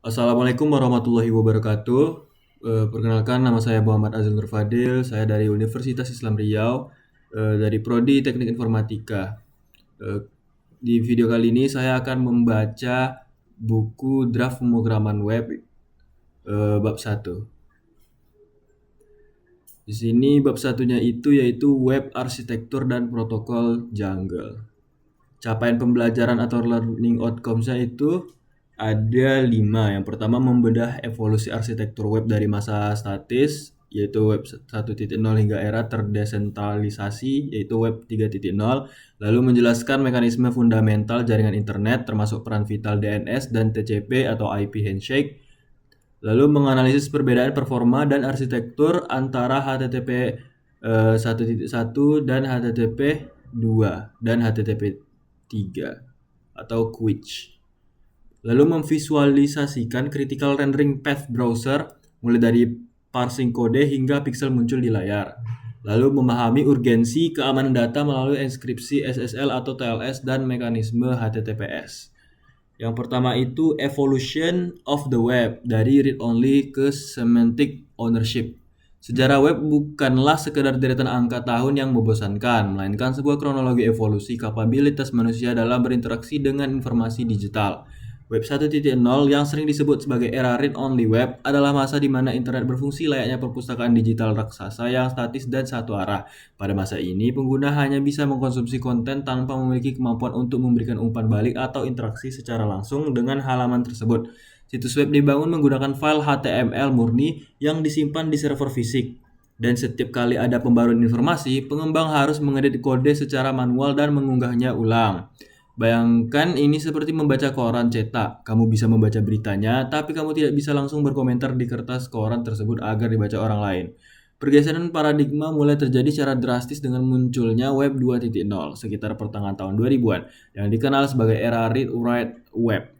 Assalamualaikum warahmatullahi wabarakatuh. Perkenalkan nama saya Muhammad Azil Nur Fadil. Saya dari Universitas Islam Riau, dari Prodi Teknik Informatika. Eh, di video kali ini saya akan membaca buku Draft Pemrograman Web bab 1. Di sini bab satunya itu yaitu Web Arsitektur dan Protokol Jungle. Capaian pembelajaran atau learning outcomes-nya itu ada 5. Yang pertama, membedah evolusi arsitektur web dari masa statis, yaitu web 1.0 hingga era terdesentralisasi, yaitu web 3.0. Lalu menjelaskan mekanisme fundamental jaringan internet, termasuk peran vital DNS dan TCP atau IP handshake. Lalu menganalisis perbedaan performa dan arsitektur antara HTTP 1.1 dan HTTP 2 dan HTTP 3 atau QUIC. Lalu memvisualisasikan critical rendering path browser mulai dari parsing kode hingga pixel muncul di layar. Lalu memahami urgensi keamanan data melalui enkripsi SSL atau TLS dan mekanisme HTTPS. Yang pertama itu evolution of the web, dari read only ke semantic ownership. Sejarah web bukanlah sekedar deretan angka tahun yang membosankan, melainkan sebuah kronologi evolusi kapabilitas manusia dalam berinteraksi dengan informasi digital. Web 1.0 yang sering disebut sebagai era read-only web adalah masa di mana internet berfungsi layaknya perpustakaan digital raksasa yang statis dan satu arah. Pada masa ini, pengguna hanya bisa mengkonsumsi konten tanpa memiliki kemampuan untuk memberikan umpan balik atau interaksi secara langsung dengan halaman tersebut. Situs web dibangun menggunakan file HTML murni yang disimpan di server fisik. Dan setiap kali ada pembaruan informasi, pengembang harus mengedit kode secara manual dan mengunggahnya ulang. Bayangkan ini seperti membaca koran cetak. Kamu bisa membaca beritanya, tapi kamu tidak bisa langsung berkomentar di kertas koran tersebut agar dibaca orang lain. Pergeseran paradigma mulai terjadi secara drastis dengan munculnya Web 2.0 sekitar pertengahan tahun 2000-an yang dikenal sebagai era Read-Write Web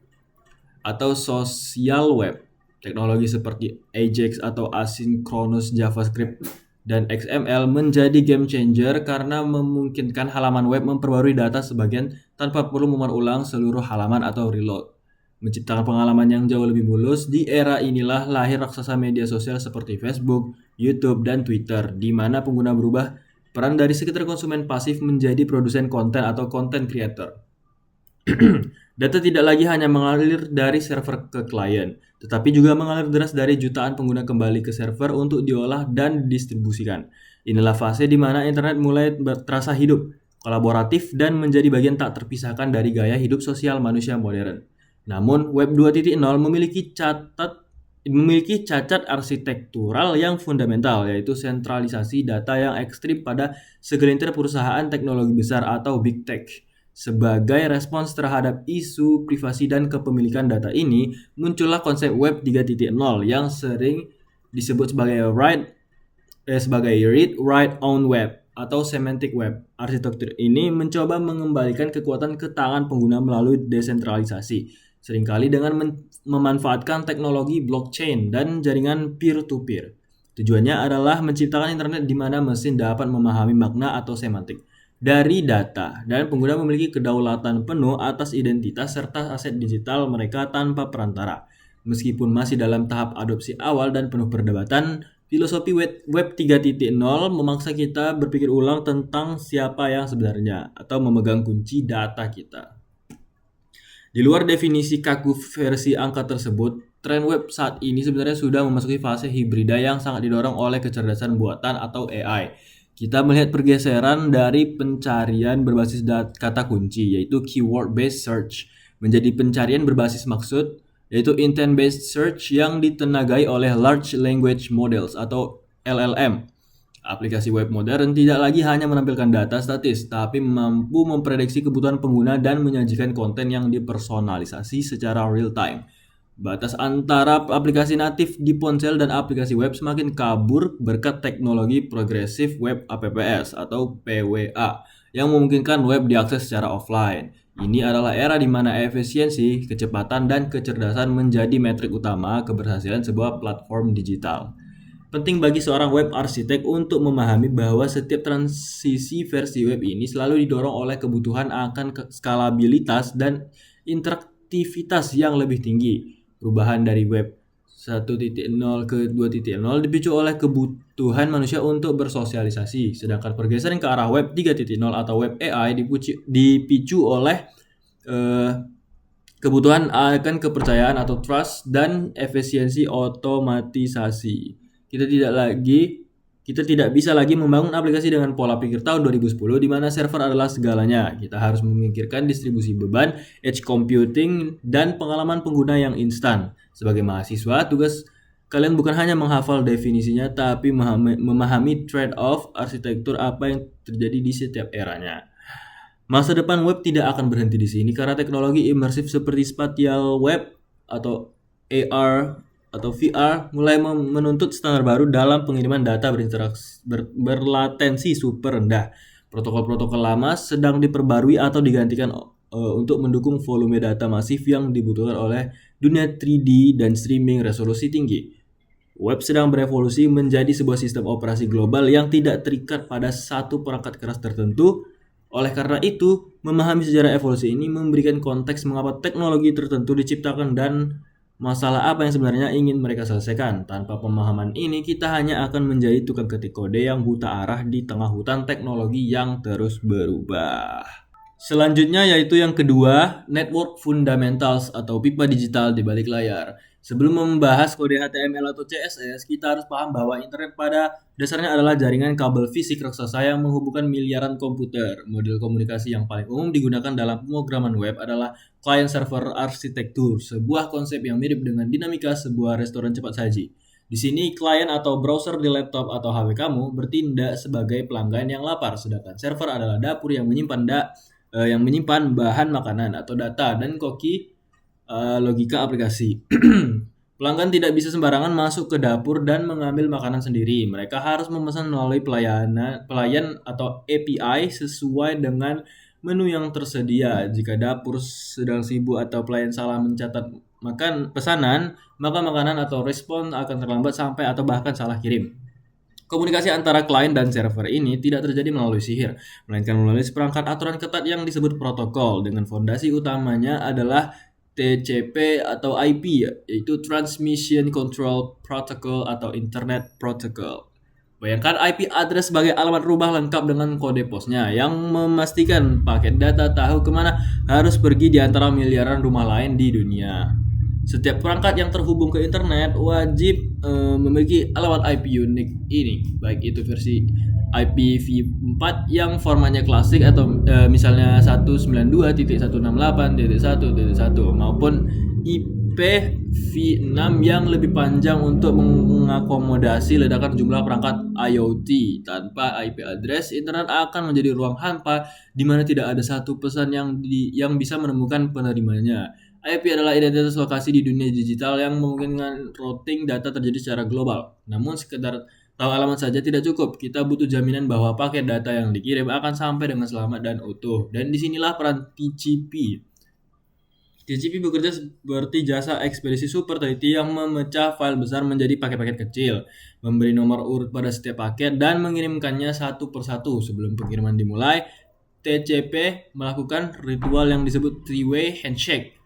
atau Social Web. Teknologi seperti AJAX atau Asynchronous JavaScript dan XML menjadi game changer karena memungkinkan halaman web memperbarui data sebagian tanpa perlu ulang seluruh halaman atau reload. Menciptakan pengalaman yang jauh lebih mulus, di era inilah lahir raksasa media sosial seperti Facebook, YouTube, dan Twitter, di mana pengguna berubah peran dari sekedar konsumen pasif menjadi produsen konten atau content creator. Data tidak lagi hanya mengalir dari server ke klien, tetapi juga mengalir deras dari jutaan pengguna kembali ke server untuk diolah dan didistribusikan. Inilah fase di mana internet mulai terasa hidup, kolaboratif, dan menjadi bagian tak terpisahkan dari gaya hidup sosial manusia modern. Namun, Web 2.0 memiliki cacat arsitektural yang fundamental, yaitu sentralisasi data yang ekstrim pada segelintir perusahaan teknologi besar atau big tech. Sebagai respons terhadap isu privasi dan kepemilikan data ini, muncullah konsep Web 3.0 yang sering disebut sebagai read, write, own web atau semantic web. Arsitektur ini mencoba mengembalikan kekuatan ke tangan pengguna melalui desentralisasi, seringkali dengan memanfaatkan teknologi blockchain dan jaringan peer-to-peer. Tujuannya adalah menciptakan internet di mana mesin dapat memahami makna atau semantik dari data, dan pengguna memiliki kedaulatan penuh atas identitas serta aset digital mereka tanpa perantara. Meskipun masih dalam tahap adopsi awal dan penuh perdebatan, filosofi Web 3.0 memaksa kita berpikir ulang tentang siapa yang sebenarnya atau memegang kunci data kita. Di luar definisi kaku versi angka tersebut, tren web saat ini sebenarnya sudah memasuki fase hibrida yang sangat didorong oleh kecerdasan buatan atau AI. Kita melihat pergeseran dari pencarian berbasis kata kunci, yaitu keyword based search, menjadi pencarian berbasis maksud, yaitu intent based search yang ditenagai oleh large language models atau LLM. Aplikasi web modern tidak lagi hanya menampilkan data statis, tapi mampu memprediksi kebutuhan pengguna dan menyajikan konten yang dipersonalisasi secara real time. Batas antara aplikasi natif di ponsel dan aplikasi web semakin kabur berkat teknologi progresif web APPS atau PWA yang memungkinkan web diakses secara offline. Ini adalah era di mana efisiensi, kecepatan, dan kecerdasan menjadi metrik utama keberhasilan sebuah platform digital. Penting bagi seorang web arsitek untuk memahami bahwa setiap transisi versi web ini selalu didorong oleh kebutuhan akan skalabilitas dan interaktivitas yang lebih tinggi. Perubahan dari web 1.0 ke 2.0 dipicu oleh kebutuhan manusia untuk bersosialisasi, sedangkan pergeseran ke arah web 3.0 atau web AI dipicu oleh kebutuhan akan kepercayaan atau trust dan efisiensi otomatisasi. Kita tidak bisa lagi membangun aplikasi dengan pola pikir tahun 2010 di mana server adalah segalanya. Kita harus memikirkan distribusi beban, edge computing, dan pengalaman pengguna yang instan. Sebagai mahasiswa, tugas kalian bukan hanya menghafal definisinya, tapi memahami trade-off arsitektur apa yang terjadi di setiap eranya. Masa depan web tidak akan berhenti di sini karena teknologi imersif seperti spatial web atau AR atau VR mulai menuntut standar baru dalam pengiriman data berlatensi super rendah. Protokol-protokol lama sedang diperbarui atau digantikan untuk mendukung volume data masif yang dibutuhkan oleh dunia 3D dan streaming resolusi tinggi. Web sedang berevolusi menjadi sebuah sistem operasi global yang tidak terikat pada satu perangkat keras tertentu. Oleh karena itu, memahami sejarah evolusi ini memberikan konteks mengapa teknologi tertentu diciptakan dan masalah apa yang sebenarnya ingin mereka selesaikan. Tanpa pemahaman ini, kita hanya akan menjadi tukang ketik kode yang buta arah di tengah hutan teknologi yang terus berubah. Selanjutnya yaitu yang kedua, Network Fundamentals atau pipa digital di balik layar. Sebelum membahas kode HTML atau CSS, kita harus paham bahwa internet pada dasarnya adalah jaringan kabel fisik raksasa yang menghubungkan miliaran komputer. Model komunikasi yang paling umum digunakan dalam pemrograman web adalah client-server arsitektur, sebuah konsep yang mirip dengan dinamika sebuah restoran cepat saji. Di sini, klien atau browser di laptop atau HP kamu bertindak sebagai pelanggan yang lapar, sedangkan server adalah dapur yang menyimpan bahan makanan atau data dan koki logika aplikasi. Pelanggan tidak bisa sembarangan masuk ke dapur dan mengambil makanan sendiri. Mereka harus memesan melalui pelayan atau API sesuai dengan menu yang tersedia. Jika dapur sedang sibuk atau pelayan salah mencatat pesanan, maka makanan atau respon akan terlambat sampai atau bahkan salah kirim. Komunikasi antara klien dan server ini tidak terjadi melalui sihir, melainkan melalui seperangkat aturan ketat yang disebut protokol, dengan fondasi utamanya adalah TCP atau IP, yaitu Transmission Control Protocol atau Internet Protocol. Bayangkan IP address sebagai alamat rumah lengkap dengan kode posnya yang memastikan paket data tahu kemana harus pergi di antara miliaran rumah lain di dunia. Setiap perangkat yang terhubung ke internet wajib memiliki alamat IP unik ini, baik itu versi IPv4 yang formatnya klasik atau misalnya 192.168.1.1 maupun IPv6 yang lebih panjang untuk mengakomodasi ledakan jumlah perangkat IoT. Tanpa IP address, internet akan menjadi ruang hampa di mana tidak ada satu pesan yang bisa menemukan penerimanya. IP adalah identitas lokasi di dunia digital yang memungkinkan routing data terjadi secara global. Namun sekedar tahu alamat saja tidak cukup. Kita butuh jaminan bahwa paket data yang dikirim akan sampai dengan selamat dan utuh. Dan disinilah peran TCP. TCP bekerja seperti jasa ekspedisi super teliti yang memecah file besar menjadi paket-paket kecil, memberi nomor urut pada setiap paket, dan mengirimkannya satu persatu. Sebelum pengiriman dimulai, TCP melakukan ritual yang disebut three-way handshake,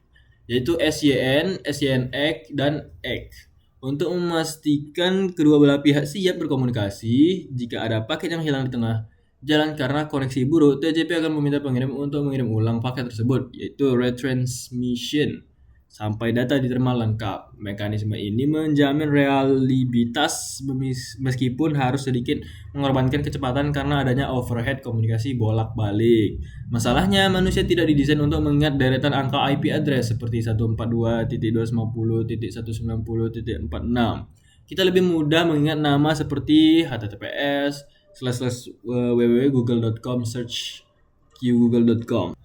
yaitu SYN, SYNX, dan X. Untuk memastikan kedua belah pihak siap berkomunikasi, jika ada paket yang hilang di tengah jalan karena koneksi buruk, TCP akan meminta pengirim untuk mengirim ulang paket tersebut, yaitu retransmission, sampai data diterima lengkap. Mekanisme ini menjamin reliabilitas meskipun harus sedikit mengorbankan kecepatan karena adanya overhead komunikasi bolak-balik. Masalahnya, manusia tidak didesain untuk mengingat deretan angka IP address seperti 142.250.190.46. Kita lebih mudah mengingat nama seperti https://www.google.com search qgoogle.com.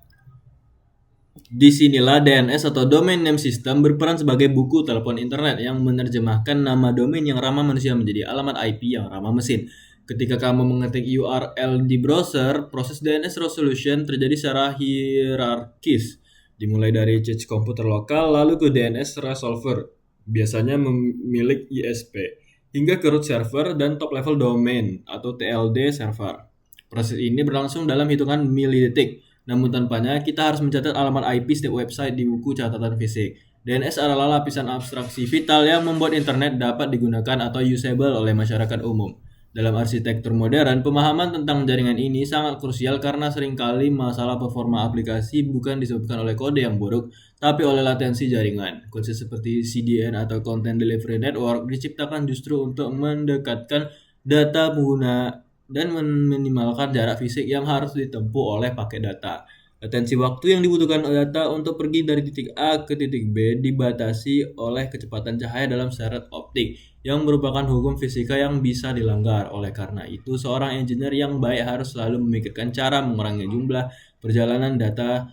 Disinilah DNS atau Domain Name System berperan sebagai buku telepon internet yang menerjemahkan nama domain yang ramah manusia menjadi alamat IP yang ramah mesin. Ketika kamu mengetik URL di browser, proses DNS resolution terjadi secara hierarkis, dimulai dari cache komputer lokal lalu ke DNS resolver, biasanya milik ISP, hingga ke root server dan top level domain atau TLD server. Proses ini berlangsung dalam hitungan milidetik. Namun tanpanya, kita harus mencatat alamat IP setiap website di buku catatan fisik. DNS adalah lapisan abstraksi vital yang membuat internet dapat digunakan atau usable oleh masyarakat umum. Dalam arsitektur modern, pemahaman tentang jaringan ini sangat krusial karena seringkali masalah performa aplikasi bukan disebabkan oleh kode yang buruk, tapi oleh latensi jaringan. Konsep seperti CDN atau Content Delivery Network diciptakan justru untuk mendekatkan data pengguna dan meminimalkan jarak fisik yang harus ditempuh oleh paket data. Latensi waktu yang dibutuhkan data untuk pergi dari titik A ke titik B dibatasi oleh kecepatan cahaya dalam syarat optik, yang merupakan hukum fisika yang bisa dilanggar. Oleh karena itu, seorang engineer yang baik harus selalu memikirkan cara mengurangi jumlah perjalanan data,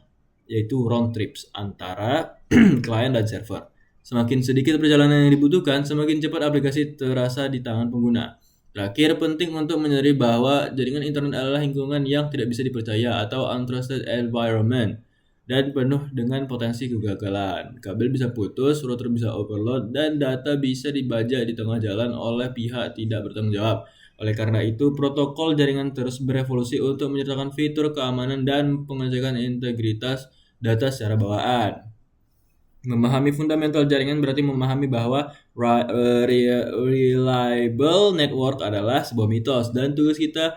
yaitu round trips, antara klien dan server. Semakin sedikit perjalanan yang dibutuhkan, semakin cepat aplikasi terasa di tangan pengguna. Terakhir, penting untuk menyadari bahwa jaringan internet adalah lingkungan yang tidak bisa dipercaya atau untrusted environment dan penuh dengan potensi kegagalan. Kabel bisa putus, router bisa overload, dan data bisa dibajak di tengah jalan oleh pihak tidak bertanggung jawab. Oleh karena itu, protokol jaringan terus berevolusi untuk menyertakan fitur keamanan dan pengecekan integritas data secara bawaan. Memahami fundamental jaringan berarti memahami bahwa reliable network adalah sebuah mitos, dan tugas kita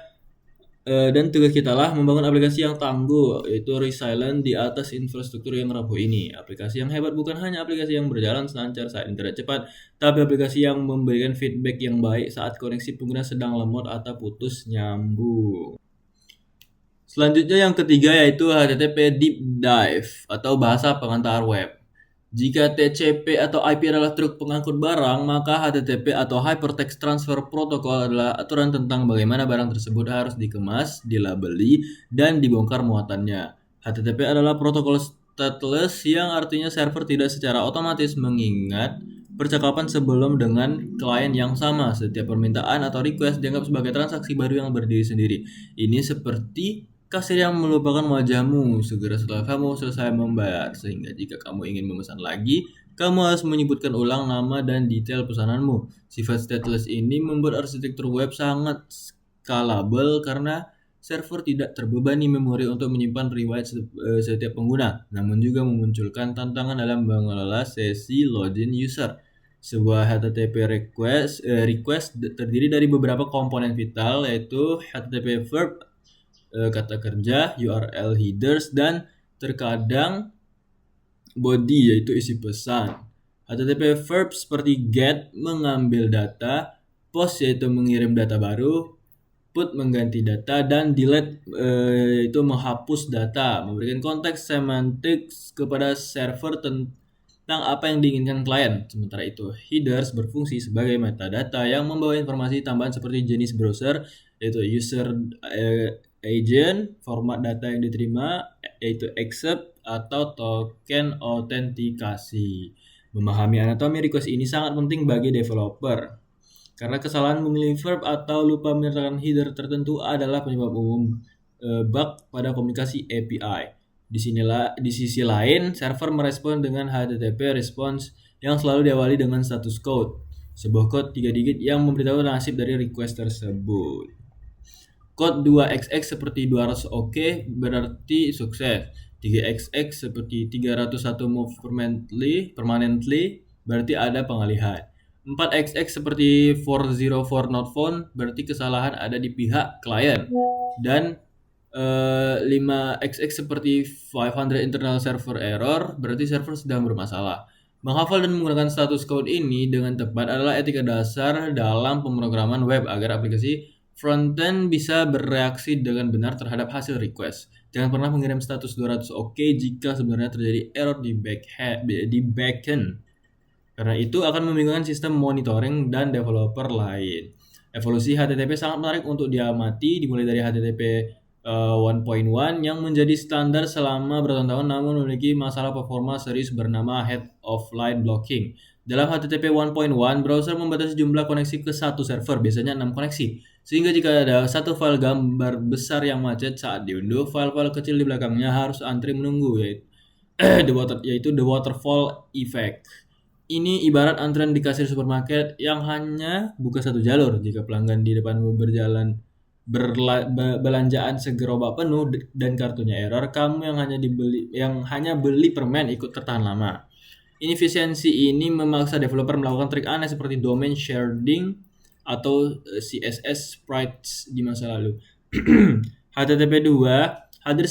lah membangun aplikasi yang tangguh, yaitu resilient, di atas infrastruktur yang rapuh ini. Aplikasi yang hebat bukan hanya aplikasi yang berjalan selancar saat internet cepat, tapi aplikasi yang memberikan feedback yang baik saat koneksi pengguna sedang lemot atau putus nyambung. Selanjutnya yang ketiga yaitu HTTP Deep Dive atau bahasa pengantar web. Jika TCP atau IP adalah truk pengangkut barang, maka HTTP atau Hypertext Transfer Protocol adalah aturan tentang bagaimana barang tersebut harus dikemas, dilabeli, dan dibongkar muatannya. HTTP adalah protokol stateless yang artinya server tidak secara otomatis mengingat percakapan sebelum dengan klien yang sama. Setiap permintaan atau request dianggap sebagai transaksi baru yang berdiri sendiri. Ini seperti kasir yang melupakan wajahmu segera setelah kamu selesai membayar, sehingga jika kamu ingin memesan lagi, kamu harus menyebutkan ulang nama dan detail pesananmu. Sifat stateless ini membuat arsitektur web sangat scalable karena server tidak terbebani memori untuk menyimpan riwayat setiap pengguna, namun juga memunculkan tantangan dalam mengelola sesi login user. Sebuah HTTP request terdiri dari beberapa komponen vital, yaitu HTTP verb, kata kerja, URL headers, dan terkadang body, yaitu isi pesan. HTTP verb seperti get mengambil data, post yaitu mengirim data baru, put mengganti data, dan delete yaitu menghapus data, memberikan konteks semantik kepada server tentang apa yang diinginkan klien. Sementara itu, headers berfungsi sebagai metadata yang membawa informasi tambahan seperti jenis browser, yaitu user agent, format data yang diterima, yaitu accept, atau token autentikasi. Memahami anatomi request ini sangat penting bagi developer, karena kesalahan memilih verb atau lupa menyertakan header tertentu adalah penyebab umum bug pada komunikasi API. Di sisi lain, server merespon dengan HTTP response yang selalu diawali dengan status code, sebuah code 3 digit yang memberitahu nasib dari request tersebut. Kode 2xx seperti 200 OK berarti sukses. 3xx seperti 301 move permanently berarti ada pengalihan. 4xx seperti 404 not found berarti kesalahan ada di pihak klien. Dan 5xx seperti 500 internal server error berarti server sedang bermasalah. Menghafal dan menggunakan status code ini dengan tepat adalah etika dasar dalam pemrograman web agar aplikasi frontend bisa bereaksi dengan benar terhadap hasil request. Jangan pernah mengirim status 200 OK jika sebenarnya terjadi error di backend. Karena itu akan membingungkan sistem monitoring dan developer lain. Evolusi HTTP sangat menarik untuk diamati, dimulai dari HTTP 1.1 yang menjadi standar selama bertahun-tahun namun memiliki masalah performa serius bernama head of line blocking. Dalam HTTP 1.1, browser membatasi jumlah koneksi ke satu server, biasanya 6 koneksi. Sehingga jika ada satu file gambar besar yang macet saat diunduh, file-file kecil di belakangnya harus antri menunggu, yaitu the waterfall effect. Ini ibarat antrean di kasir supermarket yang hanya buka satu jalur. Jika pelanggan di depanmu belanjaan segerobak penuh dan kartunya error, kamu yang hanya beli permen ikut tertahan lama. Inefisiensi ini memaksa developer melakukan trik aneh seperti domain sharding atau CSS sprites di masa lalu. HTTP2 hadir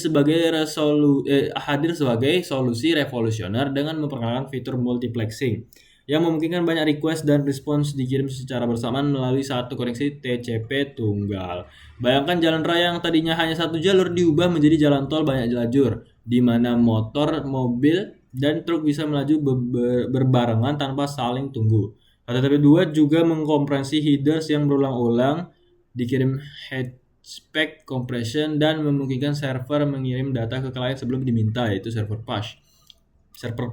sebagai solusi revolusioner dengan memperkenalkan fitur multiplexing yang memungkinkan banyak request dan response dikirim secara bersamaan melalui satu koneksi TCP tunggal. Bayangkan jalan raya yang tadinya hanya satu jalur diubah menjadi jalan tol banyak lajur, di mana motor, mobil, dan truk bisa melaju berbarengan tanpa saling tunggu. HTTP2 juga mengkompresi headers yang berulang-ulang, dikirim headspec compression, dan memungkinkan server mengirim data ke klien sebelum diminta, yaitu server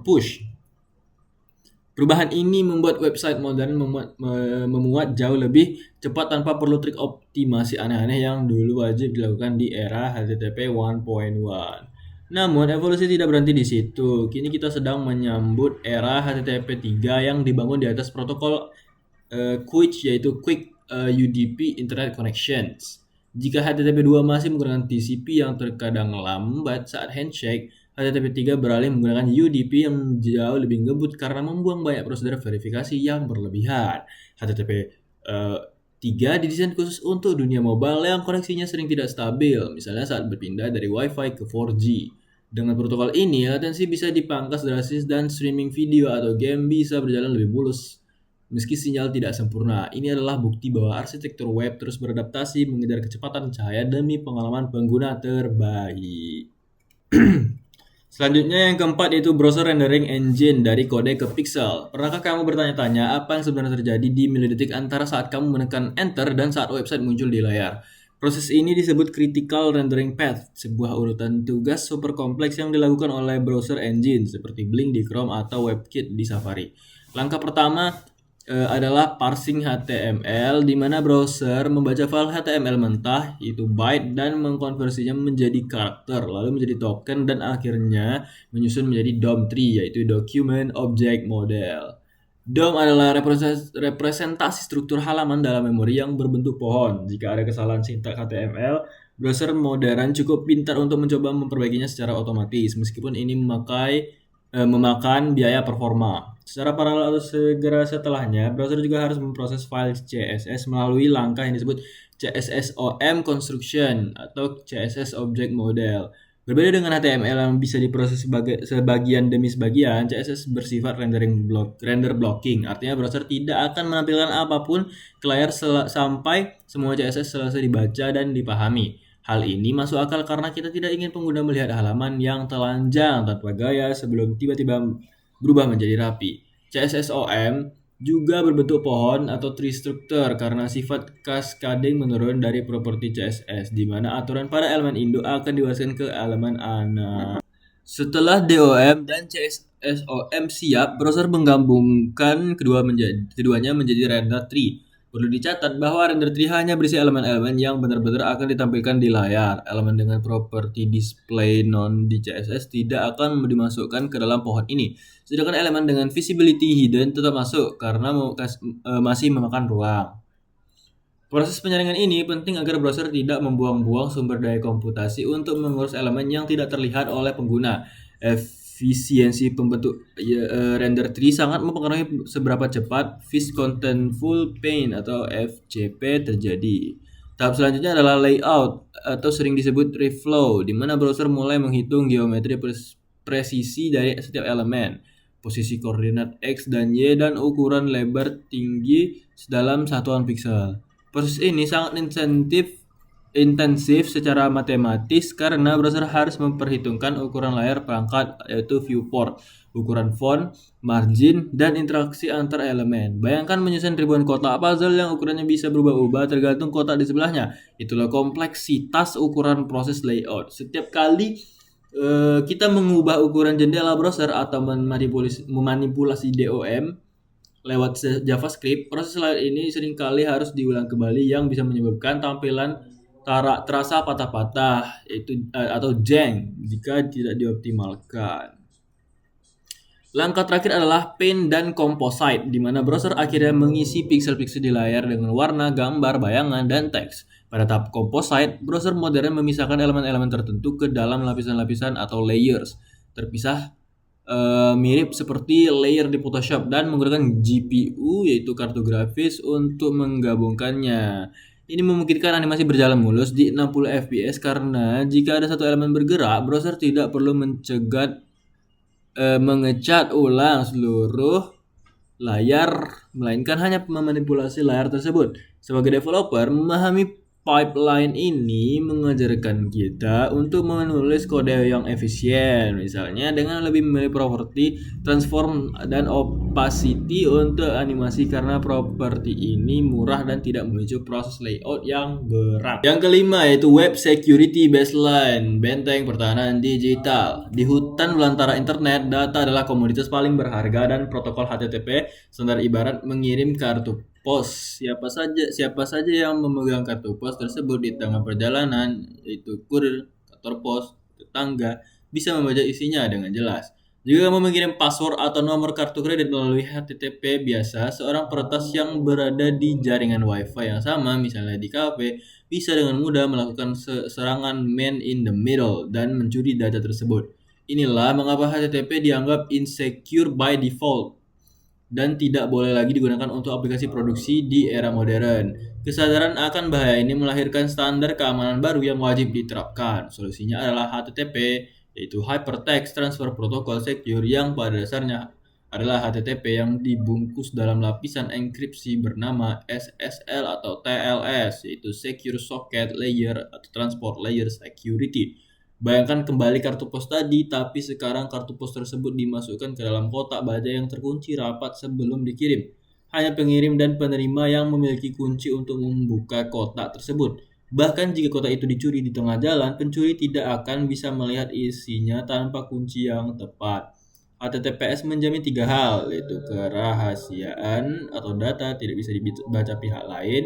push. Perubahan ini membuat website modern memuat jauh lebih cepat tanpa perlu trik optimasi aneh-aneh yang dulu wajib dilakukan di era HTTP 1.1. Namun, evolusi tidak berhenti di situ. Kini kita sedang menyambut era HTTP 3 yang dibangun di atas protokol QUIC, yaitu Quick UDP Internet Connections. Jika HTTP 2 masih menggunakan TCP yang terkadang lambat saat handshake, HTTP 3 beralih menggunakan UDP yang jauh lebih ngebut karena membuang banyak prosedur verifikasi yang berlebihan. HTTP 3 didesain khusus untuk dunia mobile yang koneksinya sering tidak stabil, misalnya saat berpindah dari Wi-Fi ke 4G. Dengan protokol ini, latensi bisa dipangkas drastis dan streaming video atau game bisa berjalan lebih mulus. Meski sinyal tidak sempurna, ini adalah bukti bahwa arsitektur web terus beradaptasi mengejar kecepatan cahaya demi pengalaman pengguna terbaik. Selanjutnya yang keempat yaitu browser rendering engine dari kode ke pixel. Pernahkah kamu bertanya-tanya apa yang sebenarnya terjadi di milidetik antara saat kamu menekan enter dan saat website muncul di layar? Proses ini disebut critical rendering path, sebuah urutan tugas super kompleks yang dilakukan oleh browser engine seperti Blink di Chrome atau WebKit di Safari. Langkah pertama adalah parsing HTML, di mana browser membaca file HTML mentah, yaitu byte, dan mengkonversinya menjadi karakter, lalu menjadi token, dan akhirnya menyusun menjadi DOM tree, yaitu Document Object Model. DOM adalah representasi struktur halaman dalam memori yang berbentuk pohon. Jika ada kesalahan sintaks HTML, browser modern cukup pintar untuk mencoba memperbaikinya secara otomatis, meskipun ini memakan biaya performa. Secara paralel atau segera setelahnya, browser juga harus memproses file CSS melalui langkah yang disebut CSSOM construction atau CSS Object Model. Berbeda dengan HTML yang bisa diproses sebagian demi sebagian, CSS bersifat render blocking. Artinya browser tidak akan menampilkan apapun ke layar sampai semua CSS selesai dibaca dan dipahami. Hal ini masuk akal karena kita tidak ingin pengguna melihat halaman yang telanjang tanpa gaya sebelum tiba-tiba berubah menjadi rapi. CSSOM juga berbentuk pohon atau tree structure karena sifat cascading menurun dari properti CSS, di mana aturan pada elemen induk akan diwariskan ke elemen anak. Setelah DOM dan CSSOM siap, browser menggabungkan keduanya menjadi render tree. Perlu dicatat bahwa render tree hanya berisi elemen-elemen yang benar-benar akan ditampilkan di layar. Elemen dengan properti display none di CSS tidak akan dimasukkan ke dalam pohon ini. Sedangkan elemen dengan visibility hidden tetap masuk karena masih memakan ruang. Proses penyaringan ini penting agar browser tidak membuang-buang sumber daya komputasi untuk mengurus elemen yang tidak terlihat oleh pengguna. Efisiensi pembentuk render tree sangat mempengaruhi seberapa cepat Fish Contentful Paint atau FCP terjadi. Tahap selanjutnya adalah layout atau sering disebut reflow, di mana browser mulai menghitung geometri presisi dari setiap elemen, posisi koordinat X dan Y, dan ukuran lebar tinggi dalam satuan pixel. Proses ini sangat intensif secara matematis karena browser harus memperhitungkan ukuran layar perangkat, yaitu viewport, ukuran font, margin, dan interaksi antar elemen. Bayangkan menyusun ribuan kotak puzzle yang ukurannya bisa berubah-ubah tergantung kotak di sebelahnya. Itulah kompleksitas ukuran proses layout. Setiap kali kita mengubah ukuran jendela browser atau memanipulasi DOM lewat JavaScript, proses layout ini seringkali harus diulang kembali yang bisa menyebabkan tampilan terasa patah-patah atau jeng jika tidak dioptimalkan. Langkah terakhir adalah paint dan composite, di mana browser akhirnya mengisi pixel-pixel di layar dengan warna, gambar, bayangan, dan teks. Pada tahap composite, browser modern memisahkan elemen-elemen tertentu ke dalam lapisan-lapisan atau layers terpisah mirip seperti layer di Photoshop dan menggunakan GPU yaitu kartu grafis untuk menggabungkannya. Ini memungkinkan animasi berjalan mulus di 60 fps karena jika ada satu elemen bergerak, browser tidak perlu mengecat ulang seluruh layar, melainkan hanya memanipulasi layar tersebut. Sebagai developer, memahami pipeline ini mengajarkan kita untuk menulis kode yang efisien, misalnya dengan lebih memilih properti, transform, dan opacity untuk animasi karena properti ini murah dan tidak memicu proses layout yang berat. Yang kelima yaitu Web Security Baseline, benteng pertahanan digital. Di hutan belantara internet, data adalah komoditas paling berharga dan protokol HTTP standar ibarat mengirim kartu pos. Siapa saja yang memegang kartu pos tersebut di tengah perjalanan, yaitu kurir, kantor pos, tetangga, bisa membaca isinya dengan jelas. Jika kamu mengirim password atau nomor kartu kredit melalui HTTP biasa, seorang peretas yang berada di jaringan WiFi yang sama, misalnya di kafe, bisa dengan mudah melakukan serangan man in the middle dan mencuri data tersebut. Inilah mengapa HTTP dianggap insecure by default dan tidak boleh lagi digunakan untuk aplikasi produksi di era modern. Kesadaran akan bahaya ini melahirkan standar keamanan baru yang wajib diterapkan. Solusinya adalah HTTP, yaitu Hypertext Transfer Protocol Secure, yang pada dasarnya adalah HTTP yang dibungkus dalam lapisan enkripsi bernama SSL atau TLS, yaitu Secure Socket Layer atau Transport Layer Security. Bayangkan kembali kartu pos tadi, tapi sekarang kartu pos tersebut dimasukkan ke dalam kotak baja yang terkunci rapat sebelum dikirim. Hanya pengirim dan penerima yang memiliki kunci untuk membuka kotak tersebut. Bahkan jika kotak itu dicuri di tengah jalan, pencuri tidak akan bisa melihat isinya tanpa kunci yang tepat. HTTPS menjamin 3 hal, yaitu kerahasiaan atau data tidak bisa dibaca pihak lain,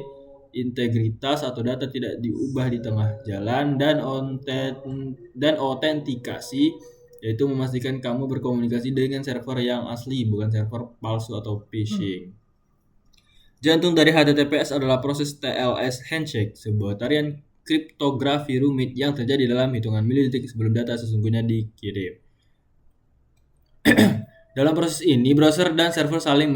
integritas atau data tidak diubah di tengah jalan, dan autentikasi, yaitu memastikan kamu berkomunikasi dengan server yang asli, bukan server palsu atau phishing. Jantung dari HTTPS adalah proses TLS handshake, sebuah tarian kriptografi rumit yang terjadi dalam hitungan milidetik sebelum data sesungguhnya dikirim. Dalam proses ini, browser dan server saling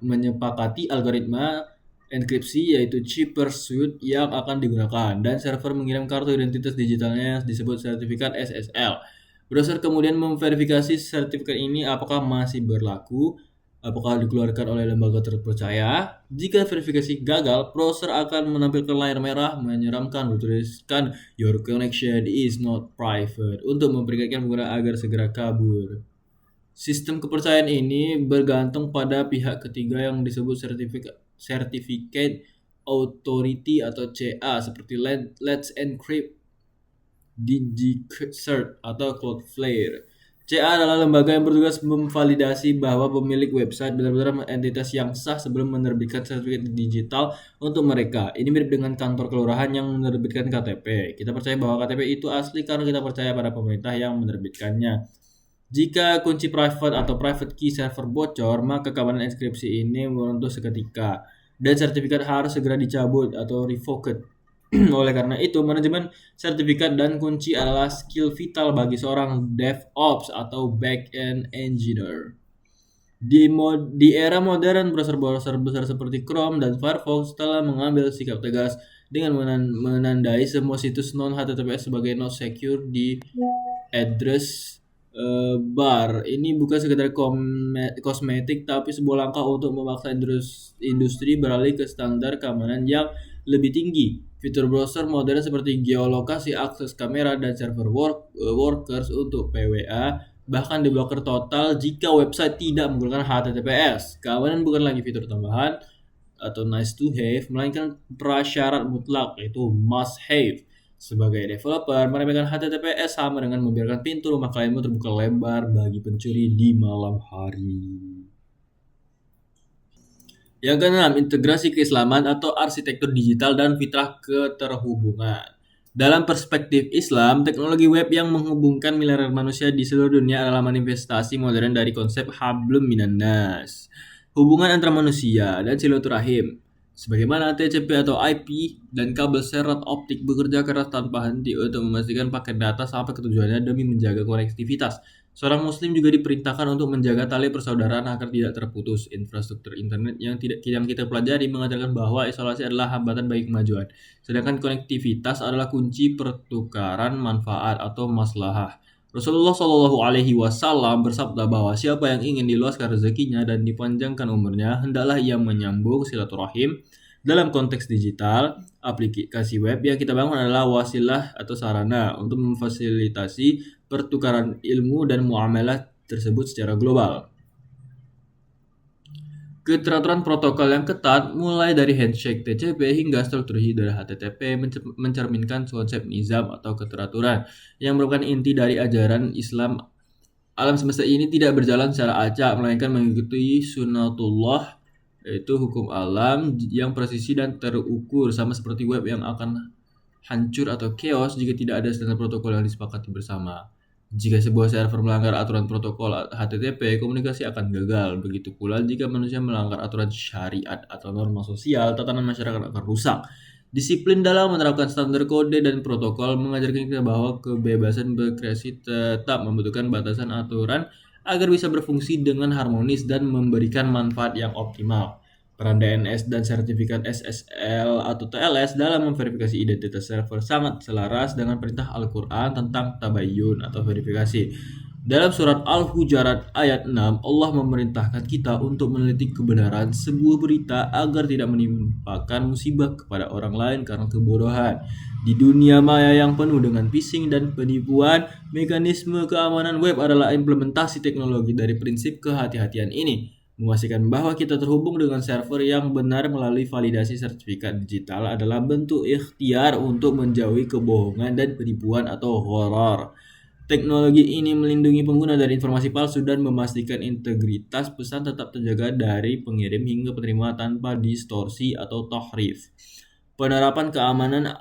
menyepakati algoritma enkripsi, yaitu chip pursuit yang akan digunakan, dan server mengirim kartu identitas digitalnya yang disebut sertifikat SSL. Browser kemudian memverifikasi sertifikat ini apakah masih berlaku, apakah dikeluarkan oleh lembaga terpercaya. Jika verifikasi gagal, browser akan menampilkan layar merah menyeramkan bertuliskan "Your connection is not private" untuk memperingatkan pengguna agar segera kabur. Sistem kepercayaan ini bergantung pada pihak ketiga yang disebut Certificate Authority atau CA, seperti Let's Encrypt, DigiCert, atau Cloudflare. CA adalah lembaga yang bertugas memvalidasi bahwa pemilik website benar-benar entitas yang sah sebelum menerbitkan sertifikat digital untuk mereka. Ini mirip dengan kantor kelurahan yang menerbitkan KTP. Kita percaya bahwa KTP itu asli karena kita percaya pada pemerintah yang menerbitkannya. Jika kunci private atau private key server bocor, maka keamanan enkripsi ini meruntuh seketika dan sertifikat harus segera dicabut atau revoked. Oleh karena itu, manajemen sertifikat dan kunci adalah skill vital bagi seorang DevOps atau back-end engineer. Di era modern, browser-browser besar seperti Chrome dan Firefox telah mengambil sikap tegas dengan menandai semua situs non-HTTPS sebagai not secure di address bar. Ini bukan sekedar kosmetik, tapi sebuah langkah untuk memaksa industri beralih ke standar keamanan yang lebih tinggi. Fitur browser modern seperti geolokasi, akses kamera, dan server workers untuk PWA bahkan diblokir total jika website tidak menggunakan HTTPS. Keamanan bukan lagi fitur tambahan atau nice to have, melainkan prasyarat mutlak, yaitu must have. Sebagai developer, meremehkan HTTPS sama dengan membiarkan pintu rumah klienmu terbuka lebar bagi pencuri di malam hari. Yang keenam, integrasi keislaman atau arsitektur digital dan fitrah keterhubungan. Dalam perspektif Islam, teknologi web yang menghubungkan miliaran manusia di seluruh dunia adalah manifestasi modern dari konsep hablum minan nas, hubungan antara manusia dan silaturahim. Sebagaimana TCP atau IP dan kabel serat optik bekerja keras tanpa henti untuk memastikan paket data sampai ke tujuannya demi menjaga konektivitas. Seorang muslim juga diperintahkan untuk menjaga tali persaudaraan agar tidak terputus. Infrastruktur internet yang kita pelajari mengajarkan bahwa isolasi adalah hambatan bagi kemajuan, sedangkan konektivitas adalah kunci pertukaran manfaat atau maslahah. Rasulullah Shallallahu Alaihi Wasallam bersabda bahwa siapa yang ingin diluaskan rezekinya dan dipanjangkan umurnya, hendaklah ia menyambung silaturahim. Dalam konteks digital, aplikasi web yang kita bangun adalah wasilah atau sarana untuk memfasilitasi pertukaran ilmu dan muamalah tersebut secara global. Keteraturan protokol yang ketat, mulai dari handshake TCP hingga struktur hidrah HTTP, mencerminkan konsep nizam atau keteraturan yang merupakan inti dari ajaran Islam. Alam semesta ini tidak berjalan secara acak, melainkan mengikuti sunatullah, yaitu hukum alam yang presisi dan terukur, sama seperti web yang akan hancur atau chaos jika tidak ada standar protokol yang disepakati bersama. Jika sebuah server melanggar aturan protokol HTTP, komunikasi akan gagal. Begitu pula jika manusia melanggar aturan syariat atau norma sosial, tatanan masyarakat akan rusak. Disiplin dalam menerapkan standar kode dan protokol mengajarkan kita bahwa kebebasan berkreasi tetap membutuhkan batasan aturan agar bisa berfungsi dengan harmonis dan memberikan manfaat yang optimal. Peran DNS dan sertifikat SSL atau TLS dalam memverifikasi identitas server sangat selaras dengan perintah Al-Quran tentang tabayyun atau verifikasi. Dalam surat Al-Hujurat ayat 6, Allah memerintahkan kita untuk meneliti kebenaran sebuah berita agar tidak menimpakan musibah kepada orang lain karena kebodohan. Di dunia maya yang penuh dengan phishing dan penipuan, mekanisme keamanan web adalah implementasi teknologi dari prinsip kehati-hatian ini. Memastikan bahwa kita terhubung dengan server yang benar melalui validasi sertifikat digital adalah bentuk ikhtiar untuk menjauhi kebohongan dan penipuan atau horor. Teknologi ini melindungi pengguna dari informasi palsu dan memastikan integritas pesan tetap terjaga dari pengirim hingga penerima tanpa distorsi atau tahrif. Penerapan keamanan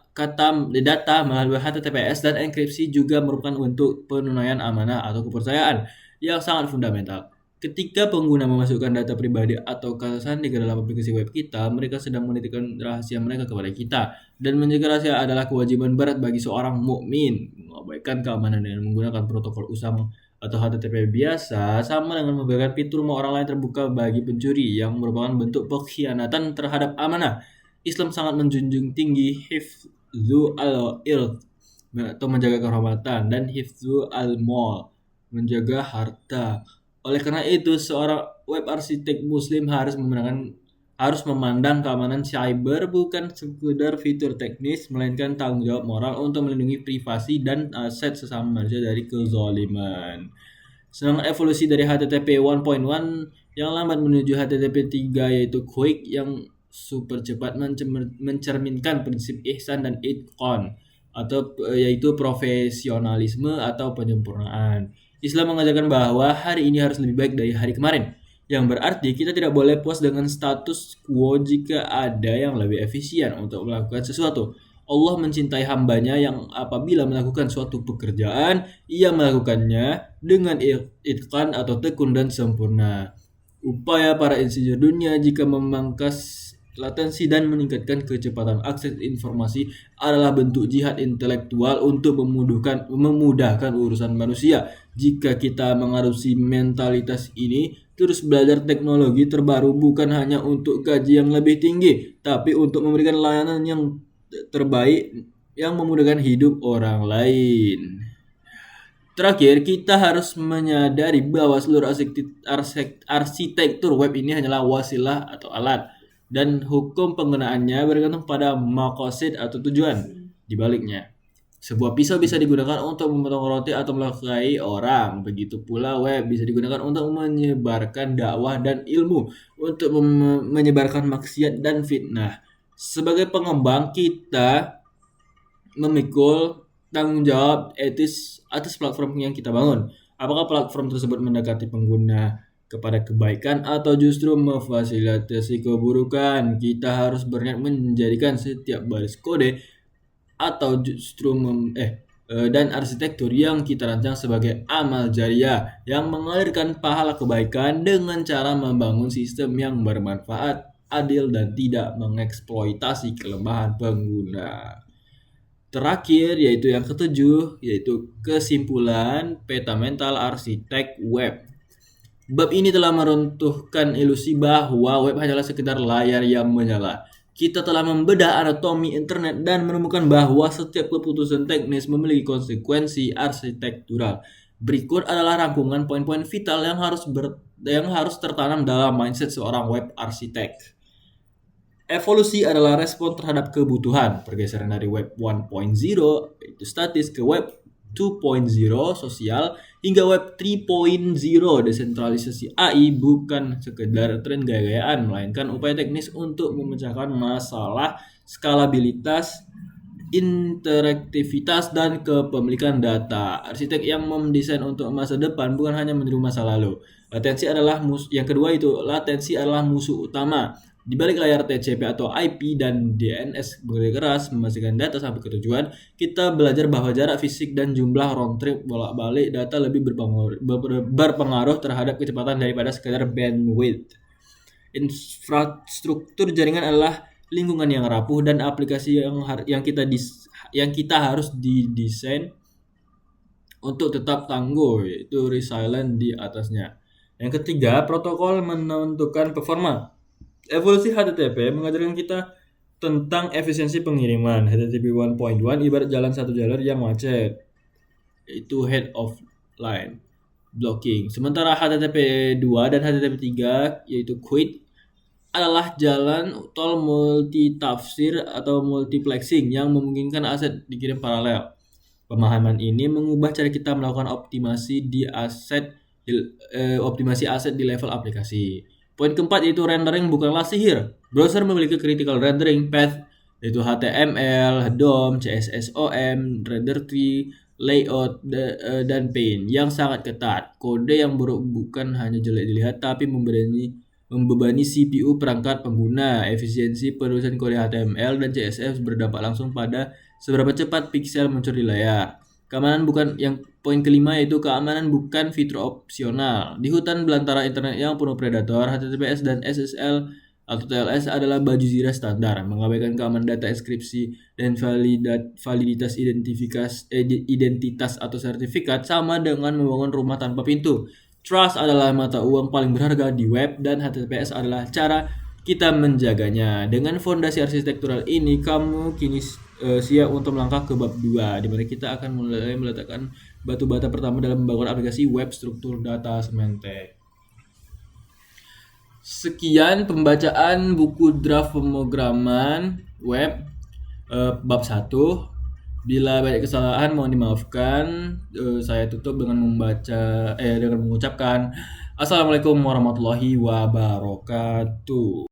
data melalui HTTPS dan enkripsi juga merupakan bentuk penunaian amanah atau kepercayaan yang sangat fundamental. Ketika pengguna memasukkan data pribadi atau kata sandi ke dalam aplikasi web kita, mereka sedang menitipkan rahasia mereka kepada kita. Dan menjaga rahasia adalah kewajiban berat bagi seorang mukmin. Mengabaikan keamanan dengan menggunakan protokol USAM atau HTTP biasa sama dengan membiarkan pintu rumah orang lain terbuka bagi pencuri yang merupakan bentuk pengkhianatan terhadap amanah. Islam sangat menjunjung tinggi hifzu al-ird atau menjaga kehormatan dan hifzu al-mal, menjaga harta. Oleh karena itu, seorang web arsitek muslim harus memandang keamanan cyber bukan sekedar fitur teknis, melainkan tanggung jawab moral untuk melindungi privasi dan aset sesama manusia dari kezaliman. Sedangkan evolusi dari HTTP 1.1 yang lambat menuju HTTP 3 yaitu QUIC yang super cepat mencerminkan prinsip ihsan dan itqan atau yaitu profesionalisme atau penyempurnaan. Islam mengajarkan bahwa hari ini harus lebih baik dari hari kemarin, yang berarti kita tidak boleh puas dengan status quo jika ada yang lebih efisien untuk melakukan sesuatu. Allah mencintai hambanya yang apabila melakukan suatu pekerjaan, ia melakukannya dengan itqan atau tekun dan sempurna. Upaya para insinyur dunia jika memangkas latensi dan meningkatkan kecepatan akses informasi adalah bentuk jihad intelektual untuk memudahkan urusan manusia. Jika kita mengadopsi mentalitas ini, terus belajar teknologi terbaru bukan hanya untuk gaji yang lebih tinggi, tapi untuk memberikan layanan yang terbaik yang memudahkan hidup orang lain. Terakhir, kita harus menyadari bahwa seluruh arsitektur web ini hanyalah wasilah atau alat, dan hukum penggunaannya bergantung pada maqasid atau tujuan di baliknya. Sebuah pisau bisa digunakan untuk memotong roti atau melukai orang. Begitu pula web bisa digunakan untuk menyebarkan dakwah dan ilmu, untuk menyebarkan maksiat dan fitnah. Sebagai pengembang, kita memikul tanggung jawab etis atas platform yang kita bangun. Apakah platform tersebut mendekati pengguna kepada kebaikan atau justru memfasilitasi keburukan? Kita harus berniat menjadikan setiap baris kode atau justru dan arsitektur yang kita rancang sebagai amal jariah yang mengalirkan pahala kebaikan dengan cara membangun sistem yang bermanfaat, adil, dan tidak mengeksploitasi kelemahan pengguna. Terakhir yaitu yang ketujuh, yaitu kesimpulan peta mental arsitek web. Bab ini telah meruntuhkan ilusi bahwa web hanyalah sekedar layar yang menyala. Kita telah membedah anatomi internet dan menemukan bahwa setiap keputusan teknis memiliki konsekuensi arsitektural. Berikut adalah rangkuman poin-poin vital yang harus tertanam dalam mindset seorang web arsitek. Evolusi adalah respon terhadap kebutuhan. Pergeseran dari web 1.0 yaitu statis ke web 2.0 sosial hingga web 3.0 desentralisasi AI bukan sekedar tren gaya-gayaan melainkan upaya teknis untuk memecahkan masalah skalabilitas, interaktivitas, dan kepemilikan data. Arsitek yang mendesain untuk masa depan bukan hanya meniru masa lalu. Yang kedua itu latensi adalah musuh utama. Di balik layar TCP atau IP dan DNS bekerja keras memastikan data sampai ke tujuan, kita belajar bahwa jarak fisik dan jumlah round trip bolak-balik data lebih berpengaruh terhadap kecepatan daripada sekedar bandwidth. Infrastruktur jaringan adalah lingkungan yang rapuh dan aplikasi yang kita harus didesain untuk tetap tangguh, yaitu resilient di atasnya. Yang ketiga, protokol menentukan performa. Evolusi HTTP mengajarkan kita tentang efisiensi pengiriman. HTTP 1.1 ibarat jalan satu jalur yang macet, yaitu head of line blocking. Sementara HTTP 2 dan HTTP 3 yaitu quit adalah jalan tol multitafsir atau multiplexing yang memungkinkan aset dikirim paralel. Pemahaman ini mengubah cara kita melakukan optimasi aset di level aplikasi. Poin keempat yaitu rendering bukanlah sihir. Browser memiliki critical rendering path yaitu HTML, DOM, CSSOM, render tree, layout, dan paint yang sangat ketat. Kode yang buruk bukan hanya jelek dilihat tapi membebani CPU perangkat pengguna. Efisiensi penulisan kode HTML dan CSS berdampak langsung pada seberapa cepat piksel muncul di layar. Poin kelima yaitu keamanan bukan fitur opsional. Di hutan belantara internet yang penuh predator, HTTPS dan SSL atau TLS adalah baju zirah standar. Mengabaikan keamanan data enkripsi dan validitas identitas atau sertifikat sama dengan membangun rumah tanpa pintu. Trust adalah mata uang paling berharga di web dan HTTPS adalah cara kita menjaganya. Dengan fondasi arsitektural ini, kamu kini siap untuk melangkah ke bab 2, di mana kita akan mulai meletakkan batu bata pertama dalam membangun aplikasi web struktur data semantik. Sekian pembacaan buku draft pemrograman web bab 1. Bila banyak kesalahan mohon dimaafkan. Saya tutup dengan mengucapkan Assalamualaikum warahmatullahi wabarakatuh.